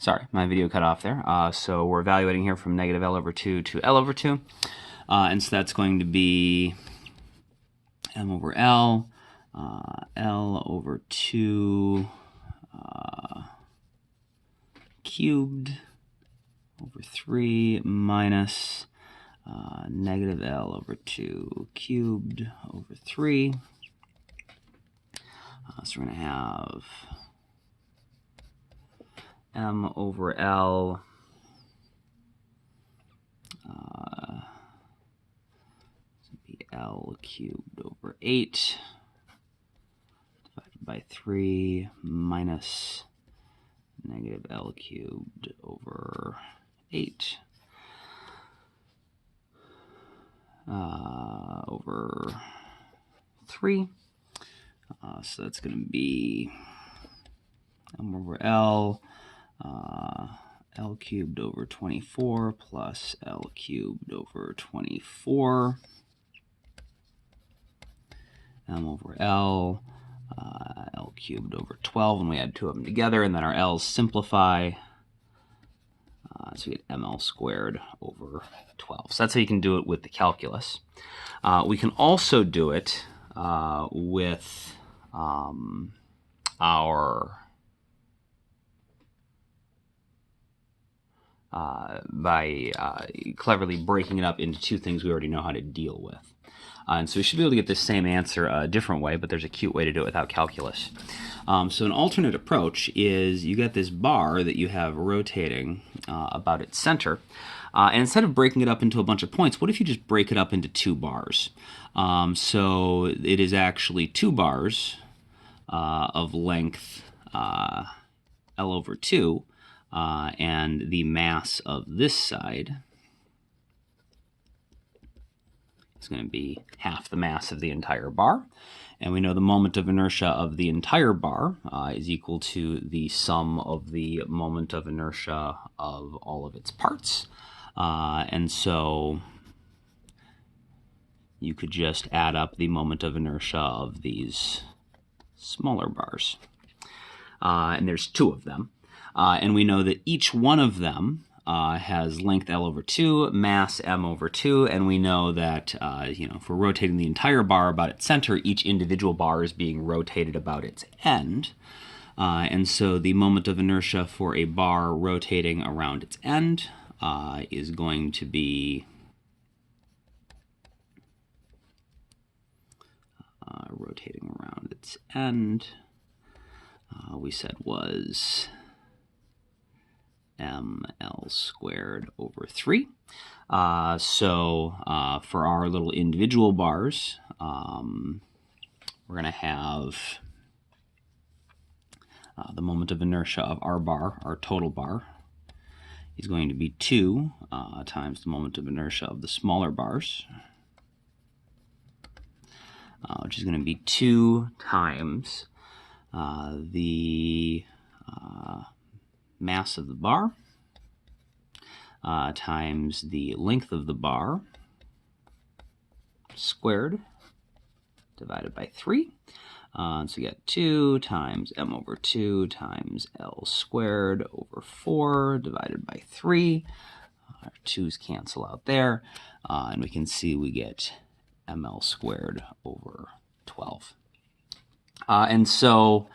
sorry, my video cut off there. So we're evaluating here from negative L over 2 to L over 2. And so that's going to be M over L, L over 2 cubed over 3 minus negative L over 2 cubed over 3. So we're going to have M over L be L cubed over 8 divided by 3 minus negative L cubed over 8 over 3. So that's going to be M over L, L cubed over 24 plus L cubed over 24, M over L, L cubed over 12, and we add two of them together, and then our L's simplify. So we get ML squared over 12. So that's how you can do it with the calculus. We can also do it with by cleverly breaking it up into two things we already know how to deal with. And so we should be able to get the same answer a different way, but there's a cute way to do it without calculus. So an alternate approach is you get this bar that you have rotating about its center, and instead of breaking it up into a bunch of points, what if you just break it up into two bars? So it is actually two bars of length L over 2, and the mass of this side is going to be half the mass of the entire bar. And we know the moment of inertia of the entire bar is equal to the sum of the moment of inertia of all of its parts. And so you could just add up the moment of inertia of these smaller bars. And there's two of them. And we know that each one of them has length L over 2, mass M over 2, and we know that if we're rotating the entire bar about its center, each individual bar is being rotated about its end. And so the moment of inertia for a bar rotating around its end is going to be rotating around its end, we said was ML squared over 3. So for our little individual bars, we're going to have the moment of inertia of our bar, our total bar, is going to be 2 times the moment of inertia of the smaller bars, which is going to be 2 times the mass of the bar times the length of the bar squared divided by 3. So we get 2 times M over 2 times L squared over 4 divided by 3. Our 2's cancel out there, and we can see we get ML squared over 12. And so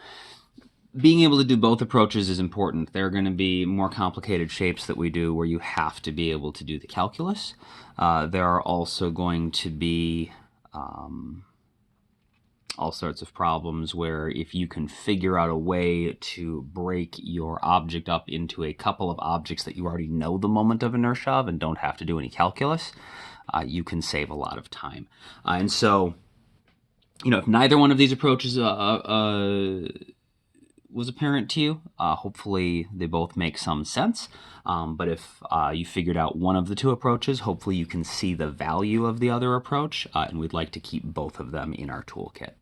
being able to do both approaches is important. There are going to be more complicated shapes that we do where you have to be able to do the calculus. There are also going to be all sorts of problems where if you can figure out a way to break your object up into a couple of objects that you already know the moment of inertia of and don't have to do any calculus, you can save a lot of time. And so, if neither one of these approaches was apparent to you, hopefully they both make some sense. But if you figured out one of the two approaches, hopefully you can see the value of the other approach, and we'd like to keep both of them in our toolkit.